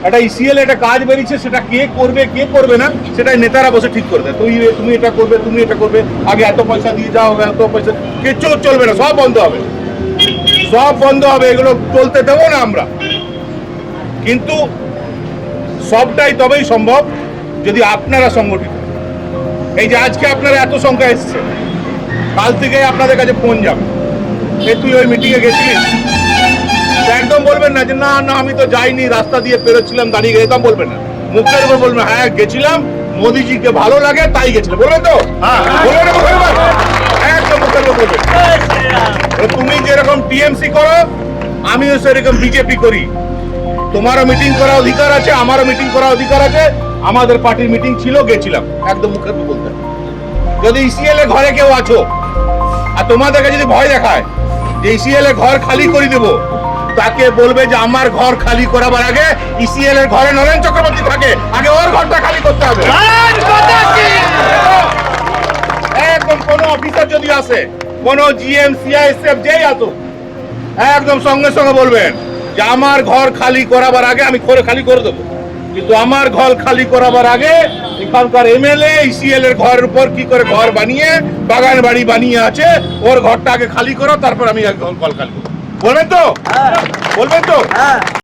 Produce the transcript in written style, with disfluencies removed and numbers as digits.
একটা ইসিএল একটা কাজ বেরিয়েছে, সেটা কে করবে না সেটা নেতারা বসে ঠিক করবে। তুমি এটা করবে, তুমি এটা করবে, আগে এত পয়সা দিয়ে যাও, এত পয়সা, কিচ্ছু চলবে না, সব বন্ধ হবে, সব বন্ধ হবে, এগুলো চলতে দেবো না আমরা। কিন্তু সবটাই তবেই সম্ভব যদি আপনারা সংগঠিত। এই যে আজকে আপনারা এত সংখ্যা এসছে, কাল থেকে আপনাদের কাছে ফোন যাবে, তুই ওই মিটিংয়ে গেছিলিস, একদম বলবেন না যে না না আমি তো যাইনি, রাস্তা দিয়ে পেরোচ্ছিলাম, দাঁড়িয়ে গেছে, একদম বলবেন না। মুখের উপর বলবেন হ্যাঁ গেছিলাম, মোদিজিকে ভালো লাগে তাই গেছিলাম, বলবেন তো? একদম মুখের উপর বলবেন। তুমি যেরকম টিএমসি করো, আমিও সেরকম বিজেপি করি। তোমারও মিটিং করার অধিকার আছে, আমারও মিটিং করার অধিকার আছে। আমাদের পার্টির মিটিং ছিল, গেছিলাম, একদম মুখের উপর বলতে। যদি ইসিএল এ ঘরে কেউ আছো আর তোমাদেরকে যদি ভয় দেখায় যে ইসিএল এ ঘর খালি করে দেবো, তাকে বলবে যে আমার ঘর খালি করাবার আগে ইসিএল এর ঘরে নরেন চক্রবর্তী থাকে, আগে ওর ঘরটা খালি করতে হবে। একদম কোন অফিসার যদি আসে, কোন জিএম সিআইএসএফ যেই আসুক, একদম সঙ্গে সঙ্গে বলবেন যে আমার ঘর খালি করাবার আগে আমি খালি করে দেবো, কিন্তু আমার ঘর খালি করাবার আগে এখানকার এমএলএ ইসিএল এর ঘরের উপর কি করে ঘর বানিয়ে বাগান বাড়ি বানিয়ে আছে, ওর ঘরটা আগে খালি করো, তারপর আমি ঘর খালি করবো। বলবেন তো? বলবেন তো?